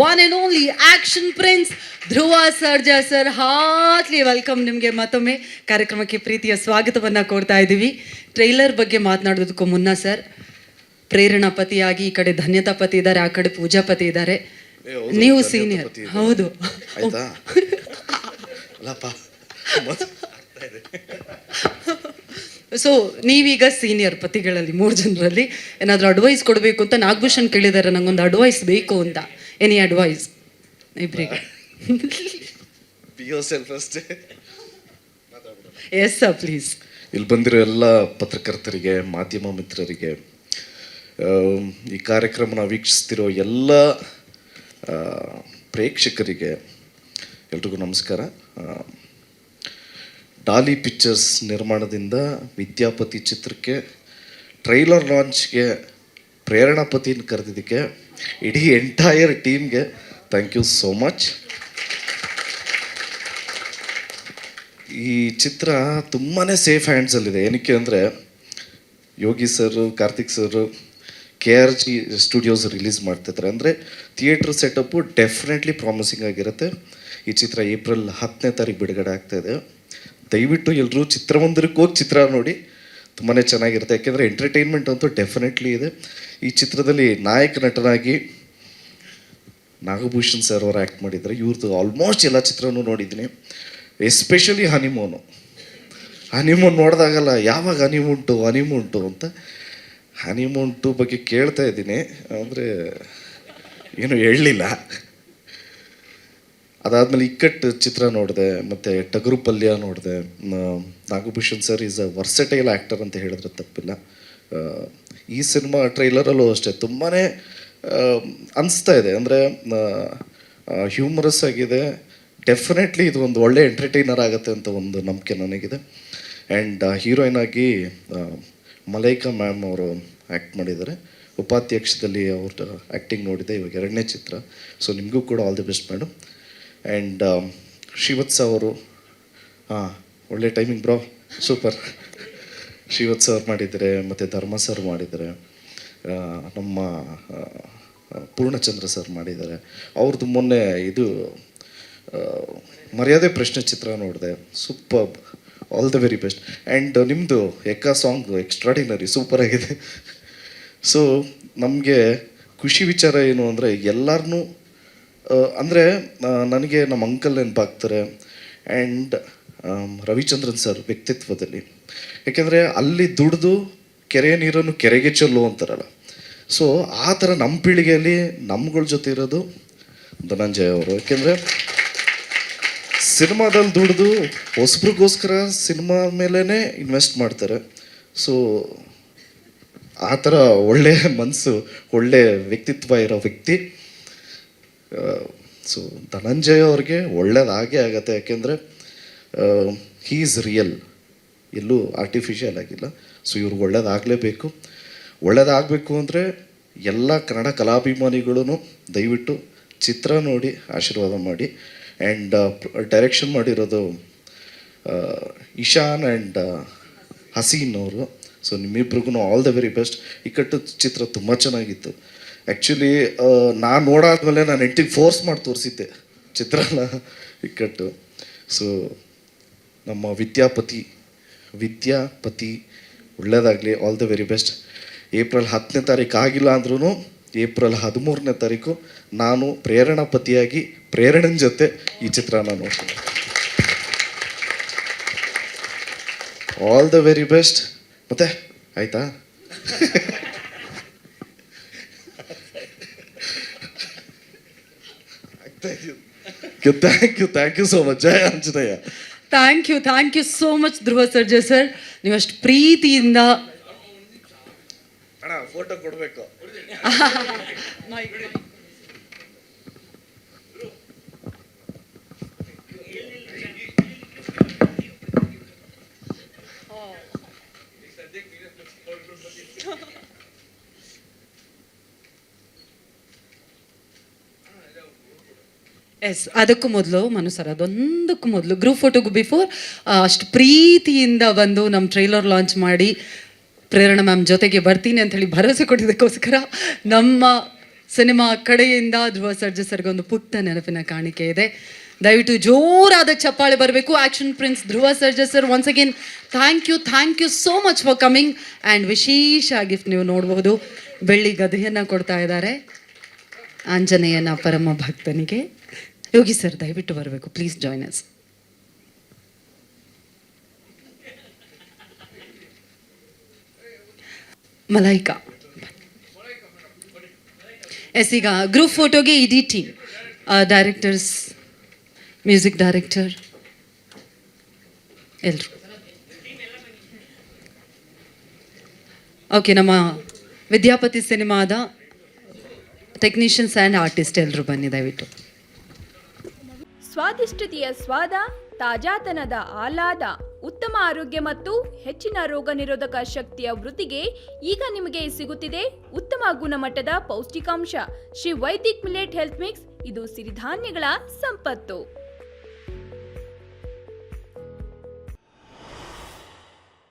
One and only action prince Dhruva Sarja sir. Heartly welcome ನಿಮಗೆ ಮತ್ತೊಮ್ಮೆ ಕಾರ್ಯಕ್ರಮಕ್ಕೆ ಪ್ರೀತಿಯ ಸ್ವಾಗತವನ್ನು ಕೊಡ್ತಾ ಇದ್ದೀವಿ. ಟ್ರೈಲರ್ ಬಗ್ಗೆ ಮಾತನಾಡೋದಕ್ಕೂ ಮುನ್ನ ಸರ್, ಪ್ರೇರಣಾ ಪತಿಯಾಗಿ ಈ ಕಡೆ ಧನ್ಯತಾ ಪತಿ ಇದ್ದಾರೆ, ಆ ಕಡೆ ಪೂಜಾ ಪತಿ ಇದ್ದಾರೆ. ನೀವು ಸೀನಿಯರ್. ಹೌದು. ಸೊ ನೀವೀಗ ಸೀನಿಯರ್ ಪತಿಗಳಲ್ಲಿ 3 ಜನರಲ್ಲಿ ಏನಾದರೂ ಅಡ್ವೈಸ್ ಕೊಡಬೇಕು ಅಂತ ನಾಗಭೂಷಣ್ ಕೇಳಿದ್ದಾರೆ, ನಂಗೊಂದು ಅಡ್ವೈಸ್ ಬೇಕು ಅಂತ. ಎನಿ ಅಡ್ವೈಸ್ ಇಬ್ಬರಿಗೆ? Yes sir, please. ಇಲ್ಲಿ ಬಂದಿರೋ ಎಲ್ಲ ಪತ್ರಕರ್ತರಿಗೆ, ಮಾಧ್ಯಮ ಮಿತ್ರರಿಗೆ, ಈ ಕಾರ್ಯಕ್ರಮನ ವೀಕ್ಷಿಸ್ತಿರೋ ಎಲ್ಲ ಪ್ರೇಕ್ಷಕರಿಗೆ ಎಲ್ರಿಗೂ ನಮಸ್ಕಾರ. ಡಾಲಿ ಪಿಕ್ಚರ್ಸ್ ನಿರ್ಮಾಣದಿಂದ ವಿದ್ಯಾಪತಿ ಚಿತ್ರಕ್ಕೆ ಟ್ರೈಲರ್ ಲಾಂಚ್ಗೆ ಪ್ರೇರಣಾ ಪತಿನ ಕರೆದಿದ್ದಕ್ಕೆ ಇಡೀ ಎಂಟೈರ್ ಟೀಮ್ಗೆ ಥ್ಯಾಂಕ್ ಯು ಸೋ ಮಚ್. ಈ ಚಿತ್ರ ತುಂಬಾ ಸೇಫ್ ಹ್ಯಾಂಡ್ಸಲ್ಲಿದೆ. ಏನಕ್ಕೆ ಅಂದರೆ Yogi sir, Karthik sir, KRG studios release ಮಾಡ್ತಿದ್ದಾರೆ. ಅಂದರೆ ಥಿಯೇಟ್ರ್ ಸೆಟಪ್ಪು ಡೆಫಿನೆಟ್ಲಿ ಪ್ರಾಮಿಸಿಂಗ್ ಆಗಿರುತ್ತೆ. ಈ ಚಿತ್ರ ಏಪ್ರಿಲ್ 10ನೇ ತಾರೀಕು ಬಿಡುಗಡೆ ಆಗ್ತಾಯಿದೆ. ದಯವಿಟ್ಟು ಎಲ್ಲರೂ ಚಿತ್ರಮಂದಿರಕ್ಕೆ ಹೋಗಿ ಚಿತ್ರ ನೋಡಿ, ತುಂಬಾ ಚೆನ್ನಾಗಿರುತ್ತೆ. ಯಾಕೆಂದರೆ ಎಂಟರ್ಟೈನ್ಮೆಂಟ್ ಅಂತೂ ಡೆಫಿನೆಟ್ಲಿ ಇದೆ. ಈ ಚಿತ್ರದಲ್ಲಿ ನಾಯಕ ನಟನಾಗಿ ನಾಗಭೂಷಣ್ ಸರ್ ಅವರು ಆ್ಯಕ್ಟ್ ಮಾಡಿದ್ದಾರೆ. ಇವ್ರದ್ದು ಆಲ್ಮೋಸ್ಟ್ ಎಲ್ಲ ಚಿತ್ರನೂ ನೋಡಿದ್ದೀನಿ. ಎಸ್ಪೆಷಲಿ ಹನಿಮೂನ್ ನೋಡಿದಾಗಲ್ಲ ಯಾವಾಗ ಹನಿಮೂನ್ ಅಂತ ಹನಿಮೂನ್ 2 ಬಗ್ಗೆ ಕೇಳ್ತಾ ಇದ್ದೀನಿ, ಅಂದರೆ ಏನು ಹೇಳಲಿಲ್ಲ. ಅದಾದಮೇಲೆ ಇಕ್ಕಟ್ಟು ಚಿತ್ರ ನೋಡಿದೆ, ಮತ್ತು ಟಗರು ಪಲ್ಯ ನೋಡಿದೆ. Nagabhushan sir is a versatile actor ಅಂತ ಹೇಳಿದ್ರೆ ತಪ್ಪಿಲ್ಲ. ಈ ಸಿನಿಮಾ ಟ್ರೈಲರಲ್ಲೂ ಅಷ್ಟೇ ತುಂಬಾ ಅನಿಸ್ತಾ ಇದೆ. ಅಂದರೆ ಹ್ಯೂಮರಸ್ ಆಗಿದೆ. ಡೆಫಿನೆಟ್ಲಿ ಇದು ಒಂದು ಒಳ್ಳೆ ಎಂಟರ್ಟೈನರ್ ಆಗುತ್ತೆ ಅಂತ ಒಂದು ನಂಬಿಕೆ ನನಗಿದೆ. ಆ್ಯಂಡ್ ಹೀರೋಯಿನ್ ಆಗಿ ಮಲೈಕಾ ಮ್ಯಾಮ್ ಅವರು ಆ್ಯಕ್ಟ್ ಮಾಡಿದ್ದಾರೆ. ಉಪಾಧ್ಯಕ್ಷದಲ್ಲಿ ಅವ್ರ ಆ್ಯಕ್ಟಿಂಗ್ ನೋಡಿದೆ, ಇವಾಗ 2ನೇ ಚಿತ್ರ. ಸೊ ನಿಮಗೂ ಕೂಡ all the best madam. And Shrivatsa ಅವರು, ಒಳ್ಳೆ ಟೈಮಿಂಗ್ ಬ್ರೋ, ಸೂಪರ್. ಶ್ರೀವತ್ಸ ಅವ್ರು ಮಾಡಿದ್ದಾರೆ, ಮತ್ತು ಧರ್ಮ ಸರ್ ಮಾಡಿದ್ದಾರೆ, ನಮ್ಮ ಪೂರ್ಣಚಂದ್ರ ಸರ್ ಮಾಡಿದ್ದಾರೆ. ಅವ್ರದ್ದು ಮೊನ್ನೆ ಇದು ಮರ್ಯಾದೆ ಪ್ರಶ್ನೆ ಚಿತ್ರ ನೋಡಿದೆ, super. All the very best. And ನಿಮ್ಮದು ಎಕ್ಕ ಸಾಂಗ್ ಎಕ್ಸ್ಟ್ರಾಡಿನರಿ, ಸೂಪರ್ ಆಗಿದೆ. ಸೊ ನಮಗೆ ಖುಷಿ ವಿಚಾರ ಏನು ಅಂದರೆ ಎಲ್ಲರನ್ನೂ, ಅಂದರೆ ನನಗೆ ನಮ್ಮ ಅಂಕಲ್ ನೆನಪಾಗ್ತಾರೆ. ಆ್ಯಂಡ್ ರವಿಚಂದ್ರನ್ ಸರ್ ವ್ಯಕ್ತಿತ್ವದಲ್ಲಿ, ಯಾಕೆಂದರೆ ಅಲ್ಲಿ ದುಡಿದು ಕೆರೆಯ ನೀರನ್ನು ಕೆರೆಗೆ ಚೆಲ್ಲು ಅಂತಾರಲ್ಲ. ಸೊ ಆ ಥರ ನಮ್ಮ ಪೀಳಿಗೆಯಲ್ಲಿ ನಮ್ಗಳ ಜೊತೆ ಇರೋದು ಧನಂಜಯ ಅವರು. ಯಾಕೆಂದರೆ ಸಿನಿಮಾದಲ್ಲಿ ದುಡಿದು ಹೊಸಬ್ರಿಗೋಸ್ಕರ ಸಿನಿಮಾ ಮೇಲೇ ಇನ್ವೆಸ್ಟ್ ಮಾಡ್ತಾರೆ. ಸೊ ಆ ಥರ ಒಳ್ಳೆಯ ಮನಸ್ಸು, ಒಳ್ಳೆಯ ವ್ಯಕ್ತಿತ್ವ ಇರೋ ವ್ಯಕ್ತಿ. ಸೊ ಧನಂಜಯ ಅವ್ರಿಗೆ ಒಳ್ಳೇದಾಗೇ ಆಗತ್ತೆ. ಯಾಕೆಂದರೆ ಹೀ ಈಸ್ ರಿಯಲ್, ಎಲ್ಲೂ ಆರ್ಟಿಫಿಷಿಯಲ್ ಆಗಿಲ್ಲ. ಸೊ ಇವ್ರಿಗೆ ಒಳ್ಳೇದಾಗಲೇಬೇಕು. ಒಳ್ಳೇದಾಗಬೇಕು ಅಂದರೆ ಎಲ್ಲ ಕನ್ನಡ ಕಲಾಭಿಮಾನಿಗಳೂ ದಯವಿಟ್ಟು ಚಿತ್ರ ನೋಡಿ ಆಶೀರ್ವಾದ ಮಾಡಿ. ಆ್ಯಂಡ್ ಡೈರೆಕ್ಷನ್ ಮಾಡಿರೋದು ಇಶಾನ್ ಆ್ಯಂಡ್ ಹಸೀನ್ ಅವರು. ಸೊ ನಿಮ್ಮಿಬ್ರಿಗೂ all the very best. Ikkattu ಚಿತ್ರ ತುಂಬ ಚೆನ್ನಾಗಿತ್ತು. ಆ್ಯಕ್ಚುಲಿ ನಾನು ನೋಡಾದ್ಮೇಲೆ ನಾನು ಹೆಂಡತಿಗೆ ಫೋರ್ಸ್ ಮಾಡಿ ತೋರಿಸಿದ್ದೆ ಚಿತ್ರನ, ಇಕ್ಕಟ್ಟು. ಸೊ ನಮ್ಮ ವಿದ್ಯಾಪತಿ ಒಳ್ಳೆಯದಾಗಲಿ, all the very best. April 10ನೇ ತಾರೀಕು ಆಗಿಲ್ಲ ಅಂದ್ರೂ ಏಪ್ರಿಲ್ 13ನೇ ತಾರೀಕು ನಾನು ಪ್ರೇರಣಾ ಪತಿಯಾಗಿ ಪ್ರೇರಣನ ಜೊತೆ ಈ ಚಿತ್ರನ ನೋಡ್ತೀನಿ. All the very best. ಮತ್ತೆ ಆಯ್ತಾ? Thank you so much. Jai Anjaneya. Thank you so much Dhruva Sarja sir. ನೀವಷ್ಟು ಪ್ರೀತಿಯಿಂದ ಫೋಟೋ ಕೊಡಬೇಕು. ಎಸ್, ಅದಕ್ಕೂ ಮೊದಲು ಮನು ಸರ್, ಅದೊಂದಕ್ಕೂ ಮೊದಲು ಗ್ರೂಪ್ ಫೋಟೋಗೂ ಬಿಫೋರ್ ಅಷ್ಟು ಪ್ರೀತಿಯಿಂದ ಬಂದು ನಮ್ಮ ಟ್ರೈಲರ್ ಲಾಂಚ್ ಮಾಡಿ ಪ್ರೇರಣಾ ಮ್ಯಾಮ್ ಜೊತೆಗೆ ಬರ್ತೀನಿ ಅಂತ ಹೇಳಿ ಭರವಸೆ ಕೊಟ್ಟಿದ್ದಕ್ಕೋಸ್ಕರ ನಮ್ಮ ಸಿನಿಮಾ ಕಡೆಯಿಂದ ಧ್ರುವ ಸರ್ಜಾ ಸರ್ಗೆ ಒಂದು ಪುಟ್ಟ ನೆನಪಿನ ಕಾಣಿಕೆ ಇದೆ. ದಯವಿಟ್ಟು ಜೋರಾದ ಚಪ್ಪಾಳೆ ಬರಬೇಕು. Action prince Dhruva Sarja sir, once again thank you so much for coming. And ವಿಶೇಷ ಗಿಫ್ಟ್ ನೀವು ನೋಡಬಹುದು, ಬೆಳ್ಳಿ ಗದೆಯನ್ನು ಕೊಡ್ತಾ ಇದ್ದಾರೆ ಆಂಜನೇಯನ ಪರಮ ಭಕ್ತನಿಗೆ. ಯೋಗಿ ಸರ್ ದಯವಿಟ್ಟು ಬರಬೇಕು, please join us. Malaika yes. ಈಗ ಗ್ರೂಪ್ ಫೋಟೋಗೆ ಇಡೀ ಟೀಮ್, ಡೈರೆಕ್ಟರ್ಸ್, ಮ್ಯೂಸಿಕ್ ಡೈರೆಕ್ಟರ್ ಎಲ್ಲರೂ. ಓಕೆ, ನಮ್ಮ ವಿದ್ಯಾಪತಿ ಸಿನಿಮಾದ ಟೆಕ್ನಿಷಿಯನ್ಸ್ ಆ್ಯಂಡ್ ಆರ್ಟಿಸ್ಟ್ ಎಲ್ಲರೂ ಬನ್ನಿ ದಯವಿಟ್ಟು. ಸ್ವಾದಿಷ್ಟತೆಯ ಸ್ವಾದ, ತಾಜಾತನದ ಆಹ್ಲಾದ, ಉತ್ತಮ ಆರೋಗ್ಯ ಮತ್ತು ಹೆಚ್ಚಿನ ರೋಗ ನಿರೋಧಕ ಶಕ್ತಿಯ ವೃದ್ಧಿಗೆ ಈಗ ನಿಮಗೆ ಸಿಗುತ್ತಿದೆ ಉತ್ತಮ ಗುಣಮಟ್ಟದ ಪೌಷ್ಟಿಕಾಂಶ Shri Vaidik millet health mix. ಇದು ಸಿರಿಧಾನ್ಯಗಳ ಸಂಪತ್ತು.